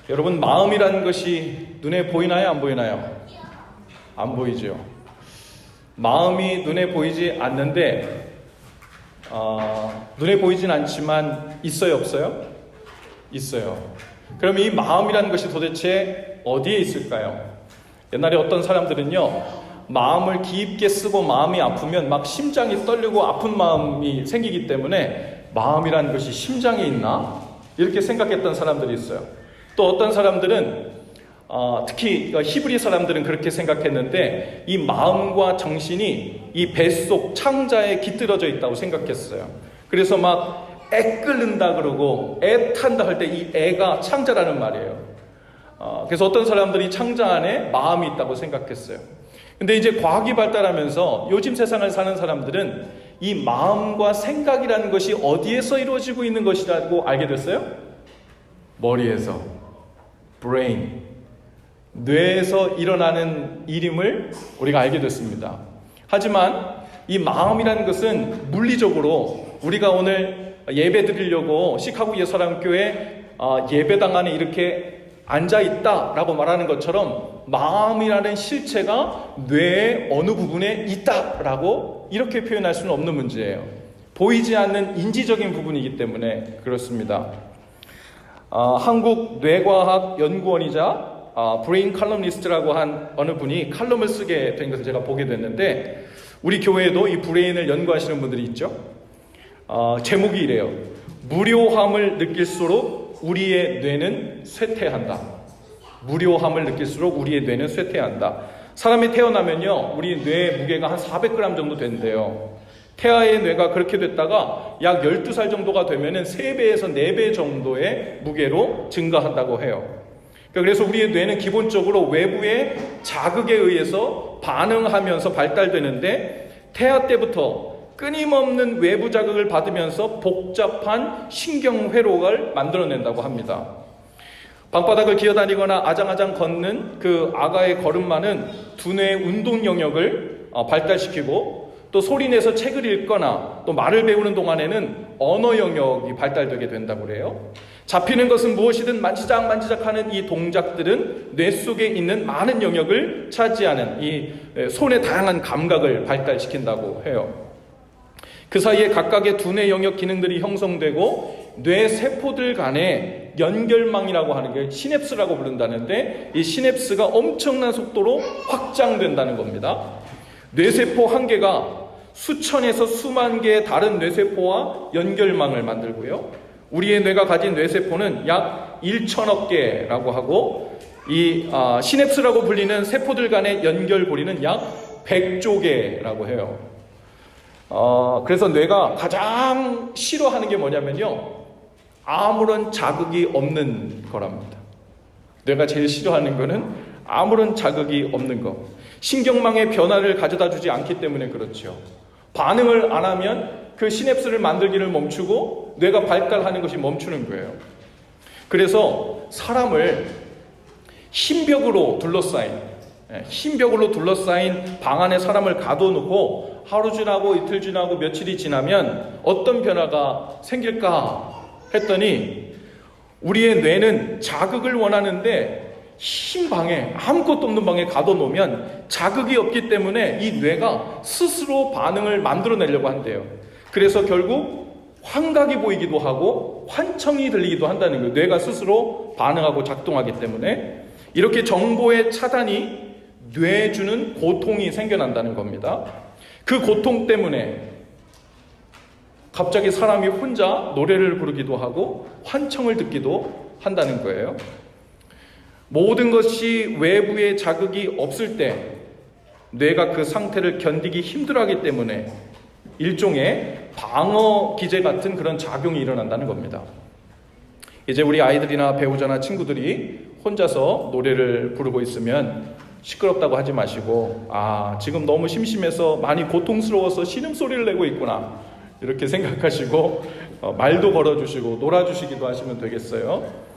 여러분, 마음이라는 것이 눈에 보이나요? 안 보이나요? 안 보이죠. 마음이 눈에 보이지 않는데 눈에 보이진 않지만 있어요, 없어요? 있어요. 그럼 이 마음이라는 것이 도대체 어디에 있을까요? 옛날에 어떤 사람들은요, 마음을 깊게 쓰고 마음이 아프면 막 심장이 떨리고 아픈 마음이 생기기 때문에 마음이라는 것이 심장에 있나? 이렇게 생각했던 사람들이 있어요. 또 어떤 사람들은 특히 히브리 사람들은 그렇게 생각했는데 이 마음과 정신이 이 뱃속 창자에 깃들어져 있다고 생각했어요. 그래서 막 애 끓는다 그러고 애 탄다 할 때 이 애가 창자라는 말이에요. 그래서 어떤 사람들이 창자 안에 마음이 있다고 생각했어요. 근데 이제 과학이 발달하면서 요즘 세상을 사는 사람들은 이 마음과 생각이라는 것이 어디에서 이루어지고 있는 것이라고 알게 됐어요? 머리에서, brain, 뇌에서 일어나는 일임을 우리가 알게 됐습니다. 하지만 이 마음이라는 것은 물리적으로 우리가 오늘 예배 드리려고 시카고 예사람교회 예배당 안에 이렇게 앉아있다라고 말하는 것처럼 마음이라는 실체가 뇌의 어느 부분에 있다라고 이렇게 표현할 수는 없는 문제예요. 보이지 않는 인지적인 부분이기 때문에 그렇습니다. 한국 뇌과학 연구원이자 브레인 칼럼니스트라고 한 어느 분이 칼럼을 쓰게 된 것을 제가 보게 됐는데, 우리 교회에도 이 브레인을 연구하시는 분들이 있죠. 제목이 이래요. 무료함을 느낄수록 우리의 뇌는 쇠퇴한다. 무료함을 느낄수록 우리의 뇌는 쇠퇴한다. 사람이 태어나면요, 우리 뇌 무게가 한 400g 정도 된대요. 태아의 뇌가 그렇게 됐다가 약 12살 정도가 되면은 3배에서 4배 정도의 무게로 증가한다고 해요. 그래서 우리의 뇌는 기본적으로 외부의 자극에 의해서 반응하면서 발달되는데, 태아 때부터 끊임없는 외부 자극을 받으면서 복잡한 신경회로를 만들어낸다고 합니다. 방바닥을 기어다니거나 아장아장 걷는 그 아가의 걸음마는 두뇌의 운동 영역을 발달시키고, 또 소리내서 책을 읽거나 또 말을 배우는 동안에는 언어 영역이 발달되게 된다고 그래요. 잡히는 것은 무엇이든 만지작 하는 이 동작들은 뇌 속에 있는 많은 영역을 차지하는 이 손의 다양한 감각을 발달시킨다고 해요. 그 사이에 각각의 두뇌 영역 기능들이 형성되고 뇌 세포들 간의 연결망이라고 하는 게 시냅스라고 부른다는데, 이 시냅스가 엄청난 속도로 확장된다는 겁니다. 뇌세포 한 개가 수천에서 수만 개의 다른 뇌세포와 연결망을 만들고요, 우리의 뇌가 가진 뇌세포는 약 1천억 개라고 하고, 이 시냅스라고 불리는 세포들 간의 연결고리는 약 100조 개라고 해요. 그래서 뇌가 가장 싫어하는 게 뭐냐면요, 아무런 자극이 없는 거랍니다. 뇌가 제일 싫어하는 거는 아무런 자극이 없는 거. 신경망의 변화를 가져다 주지 않기 때문에 그렇죠. 반응을 안 하면 그 시냅스를 만들기를 멈추고 뇌가 발달하는 것이 멈추는 거예요. 그래서 사람을 흰벽으로 둘러싸인 방 안에 사람을 가둬놓고 하루 지나고 이틀 지나고 며칠이 지나면 어떤 변화가 생길까 했더니, 우리의 뇌는 자극을 원하는데 흰 방에, 아무것도 없는 방에 가둬놓으면 자극이 없기 때문에 이 뇌가 스스로 반응을 만들어내려고 한대요. 그래서 결국 환각이 보이기도 하고 환청이 들리기도 한다는 거예요. 뇌가 스스로 반응하고 작동하기 때문에. 이렇게 정보의 차단이 뇌에 주는 고통이 생겨난다는 겁니다. 그 고통 때문에 갑자기 사람이 혼자 노래를 부르기도 하고 환청을 듣기도 한다는 거예요. 모든 것이 외부의 자극이 없을 때 뇌가 그 상태를 견디기 힘들어하기 때문에 일종의 방어 기제 같은 그런 작용이 일어난다는 겁니다. 이제 우리 아이들이나 배우자나 친구들이 혼자서 노래를 부르고 있으면 시끄럽다고 하지 마시고, 지금 너무 심심해서 많이 고통스러워서 신음소리를 내고 있구나, 이렇게 생각하시고 말도 걸어주시고 놀아주시기도 하시면 되겠어요.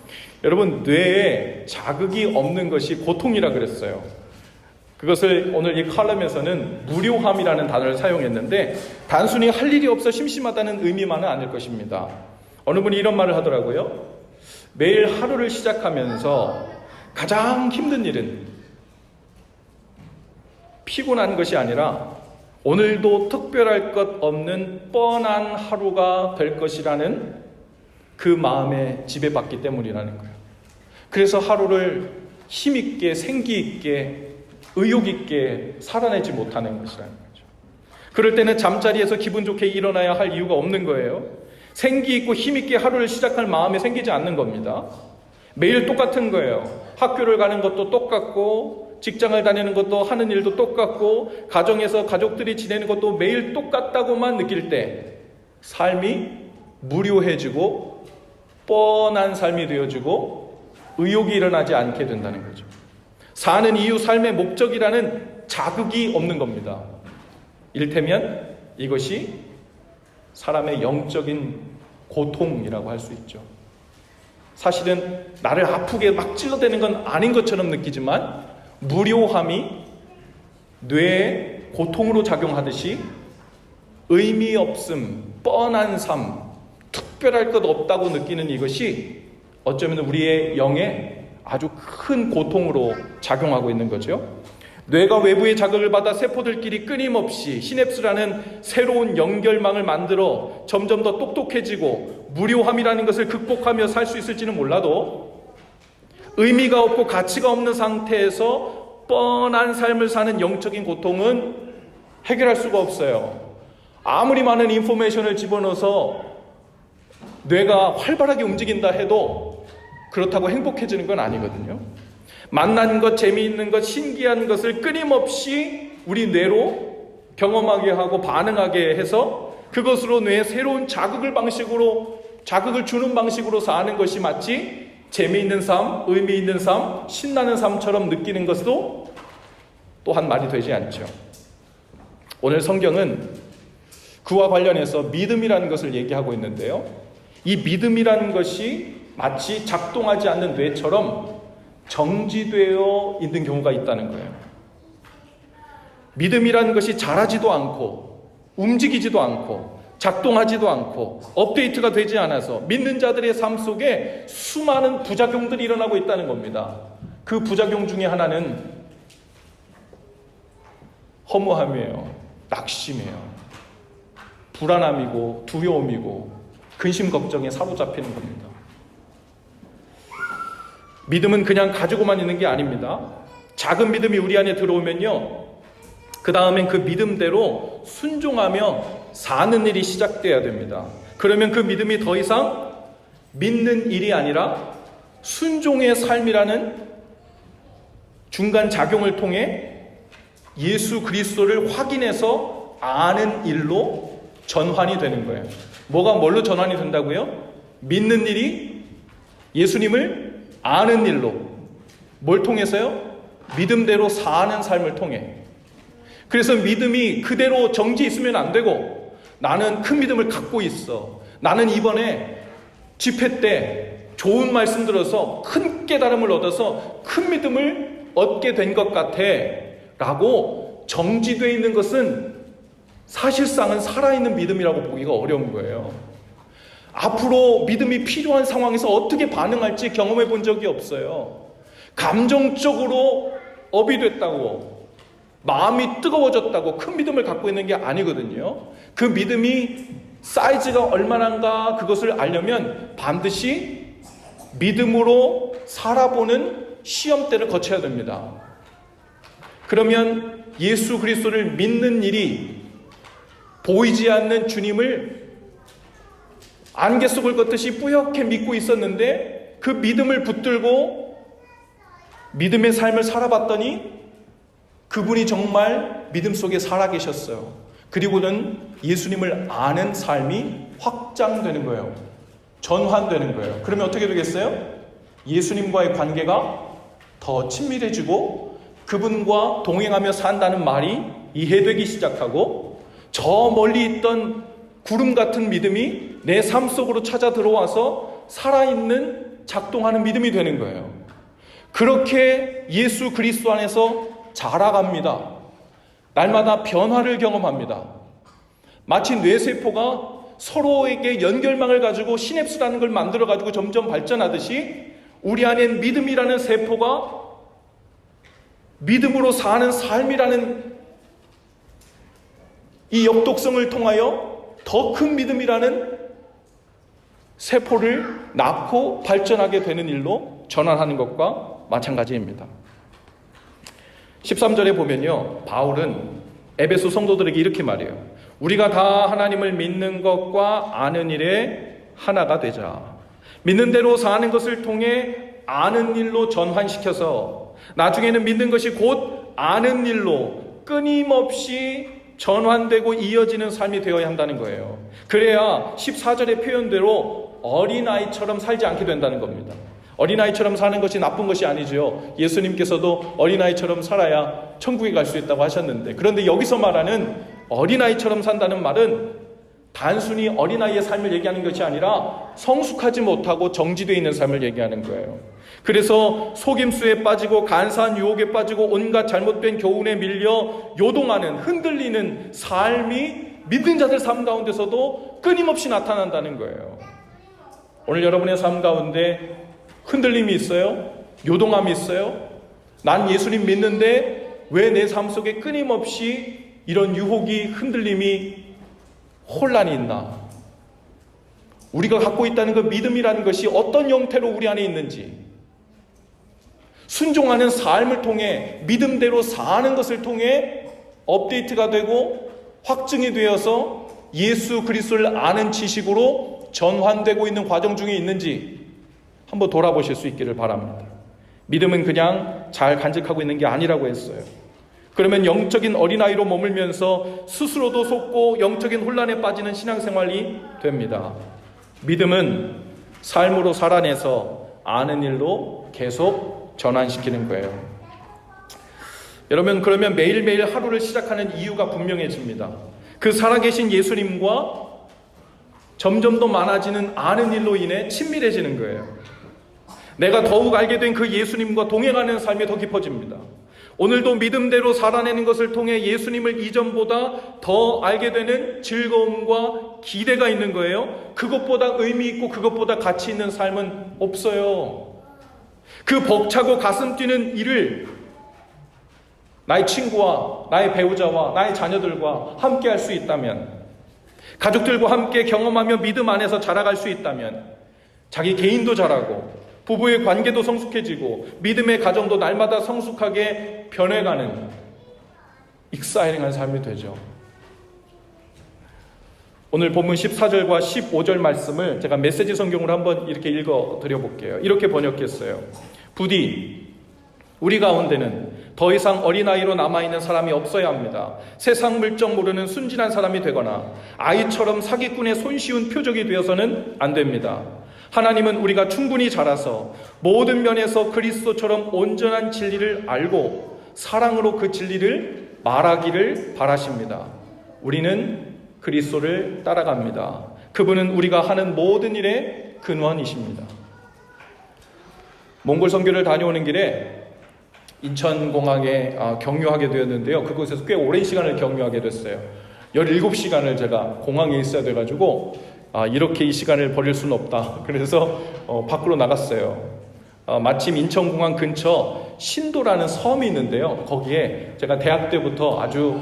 여러분, 뇌에 자극이 없는 것이 고통이라 그랬어요. 그것을 오늘 이 칼럼에서는 무료함이라는 단어를 사용했는데, 단순히 할 일이 없어 심심하다는 의미만은 아닐 것입니다. 어느 분이 이런 말을 하더라고요. 매일 하루를 시작하면서 가장 힘든 일은 피곤한 것이 아니라 오늘도 특별할 것 없는 뻔한 하루가 될 것이라는 그 마음에 지배받기 때문이라는 거예요. 그래서 하루를 힘있게, 생기있게, 의욕있게 살아내지 못하는 것이라는 거죠. 그럴 때는 잠자리에서 기분 좋게 일어나야 할 이유가 없는 거예요. 생기있고 힘있게 하루를 시작할 마음이 생기지 않는 겁니다. 매일 똑같은 거예요. 학교를 가는 것도 똑같고, 직장을 다니는 것도, 하는 일도 똑같고, 가정에서 가족들이 지내는 것도 매일 똑같다고만 느낄 때 삶이 무료해지고 뻔한 삶이 되어지고 의욕이 일어나지 않게 된다는 거죠. 사는 이유, 삶의 목적이라는 자극이 없는 겁니다. 이를테면 이것이 사람의 영적인 고통이라고 할 수 있죠. 사실은 나를 아프게 막 찔러대는 건 아닌 것처럼 느끼지만 무료함이 뇌에 고통으로 작용하듯이 의미 없음, 뻔한 삶, 특별할 것 없다고 느끼는 이것이 어쩌면 우리의 영에 아주 큰 고통으로 작용하고 있는 거죠. 뇌가 외부의 자극을 받아 세포들끼리 끊임없이 시냅스라는 새로운 연결망을 만들어 점점 더 똑똑해지고 무료함이라는 것을 극복하며 살 수 있을지는 몰라도 의미가 없고 가치가 없는 상태에서 뻔한 삶을 사는 영적인 고통은 해결할 수가 없어요. 아무리 많은 인포메이션을 집어넣어서 뇌가 활발하게 움직인다 해도 그렇다고 행복해지는 건 아니거든요. 만난 것, 재미있는 것, 신기한 것을 끊임없이 우리 뇌로 경험하게 하고 반응하게 해서 그것으로 뇌에 새로운 자극을 주는 방식으로 사는 것이 마치 재미있는 삶, 의미 있는 삶, 신나는 삶처럼 느끼는 것도 또한 말이 되지 않죠. 오늘 성경은 그와 관련해서 믿음이라는 것을 얘기하고 있는데요. 이 믿음이라는 것이 마치 작동하지 않는 뇌처럼 정지되어 있는 경우가 있다는 거예요. 믿음이라는 것이 자라지도 않고 움직이지도 않고 작동하지도 않고 업데이트가 되지 않아서 믿는 자들의 삶 속에 수많은 부작용들이 일어나고 있다는 겁니다. 그 부작용 중에 하나는 허무함이에요. 낙심이에요. 불안함이고 두려움이고 근심 걱정에 사로잡히는 겁니다. 믿음은 그냥 가지고만 있는 게 아닙니다. 작은 믿음이 우리 안에 들어오면요, 그 다음엔 그 믿음대로 순종하며 사는 일이 시작돼야 됩니다. 그러면 그 믿음이 더 이상 믿는 일이 아니라 순종의 삶이라는 중간 작용을 통해 예수 그리스도를 확인해서 아는 일로 전환이 되는 거예요. 뭐가 뭘로 전환이 된다고요? 믿는 일이 예수님을 아는 일로. 뭘 통해서요? 믿음대로 사는 삶을 통해. 그래서 믿음이 그대로 정지 있으면 안 되고, 나는 큰 믿음을 갖고 있어, 나는 이번에 집회 때 좋은 말씀 들어서 큰 깨달음을 얻어서 큰 믿음을 얻게 된 것 같아 라고 정지되어 있는 것은 사실상은 살아있는 믿음이라고 보기가 어려운 거예요. 앞으로 믿음이 필요한 상황에서 어떻게 반응할지 경험해 본 적이 없어요. 감정적으로 업이 됐다고, 마음이 뜨거워졌다고 큰 믿음을 갖고 있는 게 아니거든요. 그 믿음이 사이즈가 얼마나인가 그것을 알려면 반드시 믿음으로 살아보는 시험대를 거쳐야 됩니다. 그러면 예수 그리스도를 믿는 일이 보이지 않는 주님을 안개 속을 걷듯이 뿌옇게 믿고 있었는데 그 믿음을 붙들고 믿음의 삶을 살아봤더니 그분이 정말 믿음 속에 살아계셨어요. 그리고는 예수님을 아는 삶이 확장되는 거예요. 전환되는 거예요. 그러면 어떻게 되겠어요? 예수님과의 관계가 더 친밀해지고 그분과 동행하며 산다는 말이 이해되기 시작하고 저 멀리 있던 구름 같은 믿음이 내 삶 속으로 찾아 들어와서 살아있는 작동하는 믿음이 되는 거예요. 그렇게 예수 그리스도 안에서 자라갑니다. 날마다 변화를 경험합니다. 마치 뇌세포가 서로에게 연결망을 가지고 시냅스라는 걸 만들어 가지고 점점 발전하듯이 우리 안엔 믿음이라는 세포가 믿음으로 사는 삶이라는 이 역독성을 통하여 더 큰 믿음이라는 세포를 낳고 발전하게 되는 일로 전환하는 것과 마찬가지입니다. 13절에 보면요, 바울은 에베소 성도들에게 이렇게 말해요. 우리가 다 하나님을 믿는 것과 아는 일에 하나가 되자. 믿는 대로 사는 것을 통해 아는 일로 전환시켜서 나중에는 믿는 것이 곧 아는 일로 끊임없이 전환되고 이어지는 삶이 되어야 한다는 거예요. 그래야 14절의 표현대로 어린아이처럼 살지 않게 된다는 겁니다. 어린아이처럼 사는 것이 나쁜 것이 아니죠. 예수님께서도 어린아이처럼 살아야 천국에 갈 수 있다고 하셨는데, 그런데 여기서 말하는 어린아이처럼 산다는 말은 단순히 어린아이의 삶을 얘기하는 것이 아니라 성숙하지 못하고 정지되어 있는 삶을 얘기하는 거예요. 그래서 속임수에 빠지고 간사한 유혹에 빠지고 온갖 잘못된 교훈에 밀려 요동하는, 흔들리는 삶이 믿는 자들 삶 가운데서도 끊임없이 나타난다는 거예요. 오늘 여러분의 삶 가운데 흔들림이 있어요? 요동함이 있어요? 난 예수님 믿는데 왜 내 삶 속에 끊임없이 이런 유혹이, 흔들림이, 혼란이 있나? 우리가 갖고 있다는 그 믿음이라는 것이 어떤 형태로 우리 안에 있는지, 순종하는 삶을 통해 믿음대로 사는 것을 통해 업데이트가 되고 확증이 되어서 예수 그리스도를 아는 지식으로 전환되고 있는 과정 중에 있는지 한번 돌아보실 수 있기를 바랍니다. 믿음은 그냥 잘 간직하고 있는 게 아니라고 했어요. 그러면 영적인 어린아이로 머물면서 스스로도 속고 영적인 혼란에 빠지는 신앙생활이 됩니다. 믿음은 삶으로 살아내서 아는 일로 계속 전환시키는 거예요. 여러분, 그러면 매일매일 하루를 시작하는 이유가 분명해집니다. 그 살아계신 예수님과 점점 더 많아지는 아는 일로 인해 친밀해지는 거예요. 내가 더욱 알게 된 그 예수님과 동행하는 삶이 더 깊어집니다. 오늘도 믿음대로 살아내는 것을 통해 예수님을 이전보다 더 알게 되는 즐거움과 기대가 있는 거예요. 그것보다 의미 있고 그것보다 가치 있는 삶은 없어요. 그 벅차고 가슴 뛰는 일을 나의 친구와 나의 배우자와 나의 자녀들과 함께 할 수 있다면, 가족들과 함께 경험하며 믿음 안에서 자라갈 수 있다면, 자기 개인도 자라고 부부의 관계도 성숙해지고 믿음의 가정도 날마다 성숙하게 변해가는 익사이링한 삶이 되죠. 오늘 본문 14절과 15절 말씀을 제가 메시지 성경으로 한번 이렇게 읽어 드려볼게요. 이렇게 번역했어요. 부디 우리 가운데는 더 이상 어린아이로 남아있는 사람이 없어야 합니다. 세상 물정 모르는 순진한 사람이 되거나 아이처럼 사기꾼의 손쉬운 표적이 되어서는 안 됩니다. 하나님은 우리가 충분히 자라서 모든 면에서 그리스도처럼 온전한 진리를 알고 사랑으로 그 진리를 말하기를 바라십니다. 우리는 그리스도를 따라갑니다. 그분은 우리가 하는 모든 일의 근원이십니다. 몽골 선교를 다녀오는 길에 인천공항에 경유하게 되었는데요. 그곳에서 꽤 오랜 시간을 경유하게 됐어요. 17시간을 제가 공항에 있어야 돼가지고 이렇게 이 시간을 버릴 수는 없다. 그래서 밖으로 나갔어요. 마침 인천공항 근처 신도라는 섬이 있는데요. 거기에 제가 대학 때부터 아주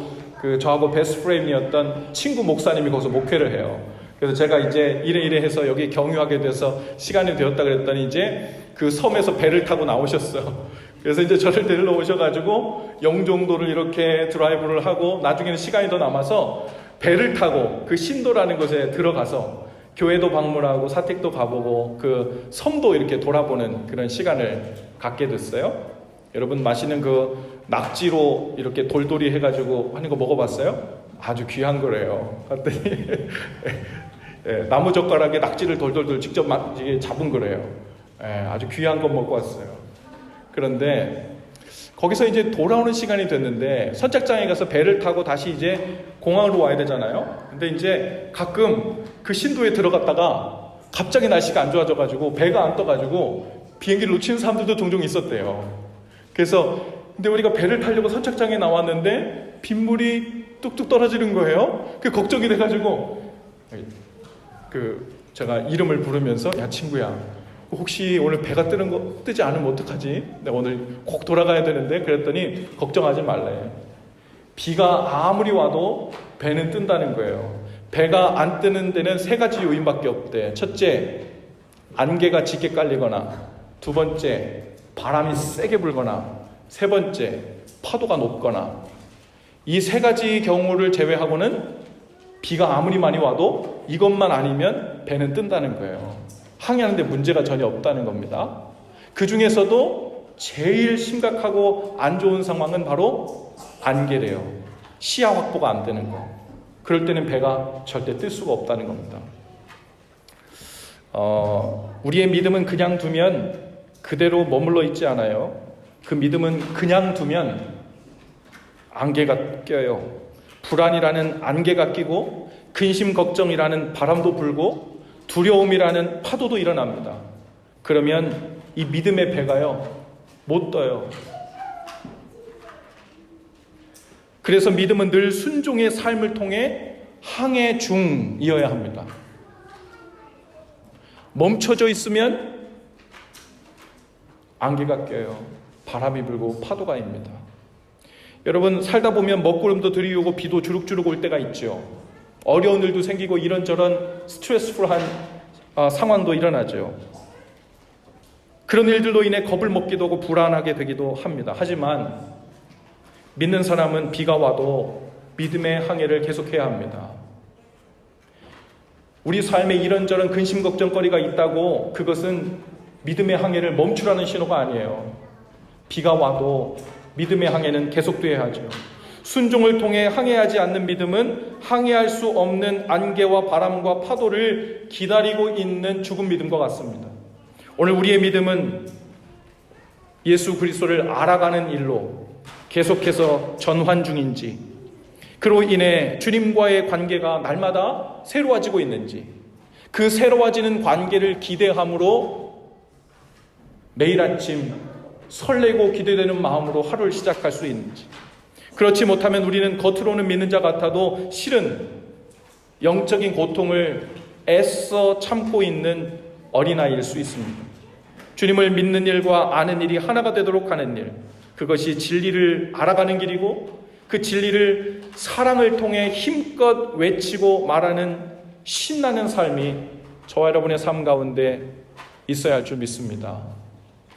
저하고 베스트 프렌드였던 친구 목사님이 거기서 목회를 해요. 그래서 제가 이제 이래 해서 여기 경유하게 돼서 시간이 되었다 그랬더니 이제 그 섬에서 배를 타고 나오셨어요. 그래서 이제 저를 데리러 오셔가지고 영종도를 이렇게 드라이브를 하고 나중에는 시간이 더 남아서 배를 타고 그 신도라는 곳에 들어가서 교회도 방문하고 사택도 가보고 그 섬도 이렇게 돌아보는 그런 시간을 갖게 됐어요. 여러분, 맛있는 그 낙지로 이렇게 돌돌이 해가지고 하는 거 먹어봤어요? 아주 귀한 거래요. 갔더니 나무젓가락에 낙지를 돌돌돌 직접 잡은 거래요. 아주 귀한 거 먹고 왔어요. 그런데 거기서 이제 돌아오는 시간이 됐는데 선착장에 가서 배를 타고 다시 이제 공항으로 와야 되잖아요. 근데 이제 가끔 그 신도에 들어갔다가 갑자기 날씨가 안 좋아져가지고 배가 안 떠가지고 비행기를 놓치는 사람들도 종종 있었대요. 그래서 근데 우리가 배를 타려고 선착장에 나왔는데 빗물이 뚝뚝 떨어지는 거예요. 그 걱정이 돼가지고 제가 이름을 부르면서 야 친구야 혹시 오늘 배가 뜨지 않으면 어떡하지? 내가 오늘 꼭 돌아가야 되는데 그랬더니 걱정하지 말래. 비가 아무리 와도 배는 뜬다는 거예요. 배가 안 뜨는 데는 세 가지 요인밖에 없대. 첫째, 안개가 짙게 깔리거나, 두 번째, 바람이 세게 불거나, 세 번째, 파도가 높거나. 이 세 가지 경우를 제외하고는 비가 아무리 많이 와도 이것만 아니면 배는 뜬다는 거예요. 항해하는데 문제가 전혀 없다는 겁니다. 그 중에서도 제일 심각하고 안 좋은 상황은 바로 안개래요. 시야 확보가 안 되는 거. 그럴 때는 배가 절대 뜰 수가 없다는 겁니다. 우리의 믿음은 그냥 두면 그대로 머물러 있지 않아요. 그 믿음은 그냥 두면 안개가 껴요. 불안이라는 안개가 끼고 근심 걱정이라는 바람도 불고 두려움이라는 파도도 일어납니다. 그러면 이 믿음의 배가요 못 떠요. 그래서 믿음은 늘 순종의 삶을 통해 항해 중이어야 합니다. 멈춰져 있으면 안개가 껴요. 바람이 불고 파도가 입니다. 여러분 살다 보면 먹구름도 들이오고 비도 주룩주룩 올 때가 있죠. 어려운 일도 생기고 이런저런 스트레스풀한 상황도 일어나죠. 그런 일들로 인해 겁을 먹기도 하고 불안하게 되기도 합니다. 하지만 믿는 사람은 비가 와도 믿음의 항해를 계속해야 합니다. 우리 삶에 이런저런 근심 걱정거리가 있다고 그것은 믿음의 항해를 멈추라는 신호가 아니에요. 비가 와도 믿음의 항해는 계속돼야 하죠. 순종을 통해 항해하지 않는 믿음은 항해할 수 없는 안개와 바람과 파도를 기다리고 있는 죽은 믿음과 같습니다. 오늘 우리의 믿음은 예수 그리스도를 알아가는 일로 계속해서 전환 중인지, 그로 인해 주님과의 관계가 날마다 새로워지고 있는지, 그 새로워지는 관계를 기대함으로 매일 아침 설레고 기대되는 마음으로 하루를 시작할 수 있는지, 그렇지 못하면 우리는 겉으로는 믿는 자 같아도 실은 영적인 고통을 애써 참고 있는 어린아이일 수 있습니다. 주님을 믿는 일과 아는 일이 하나가 되도록 하는 일, 그것이 진리를 알아가는 길이고 그 진리를 사랑을 통해 힘껏 외치고 말하는 신나는 삶이 저와 여러분의 삶 가운데 있어야 할 줄 믿습니다.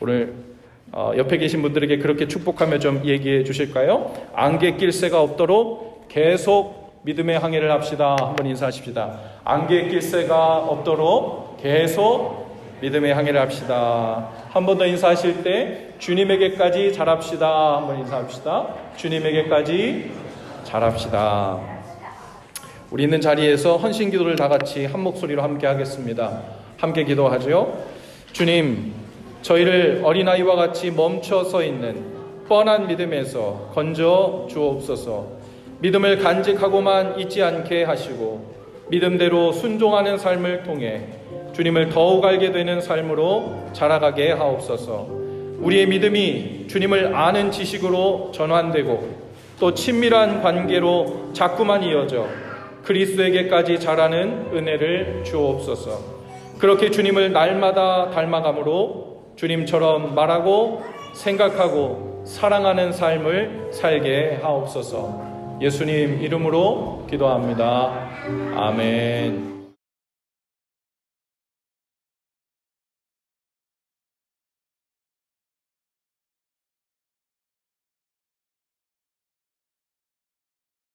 오늘 옆에 계신 분들에게 그렇게 축복하며 좀 얘기해 주실까요? 안개 낄 새가 없도록 계속 믿음의 항해를 합시다. 한번 인사하십시다. 안개 낄 새가 없도록 계속 믿음의 항해를 합시다. 한 번 더 인사하실 때 주님에게까지 잘합시다. 한번 인사합시다. 주님에게까지 잘합시다. 우리 있는 자리에서 헌신 기도를 다 같이 한 목소리로 함께 하겠습니다. 함께 기도하죠. 주님, 저희를 어린아이와 같이 멈춰 서 있는 뻔한 믿음에서 건져 주옵소서. 믿음을 간직하고만 있지 않게 하시고 믿음대로 순종하는 삶을 통해 주님을 더욱 알게 되는 삶으로 자라가게 하옵소서. 우리의 믿음이 주님을 아는 지식으로 전환되고 또 친밀한 관계로 자꾸만 이어져 그리스도에게까지 자라는 은혜를 주옵소서. 그렇게 주님을 날마다 닮아감으로 주님처럼 말하고 생각하고 사랑하는 삶을 살게 하옵소서. 예수님 이름으로 기도합니다. 아멘.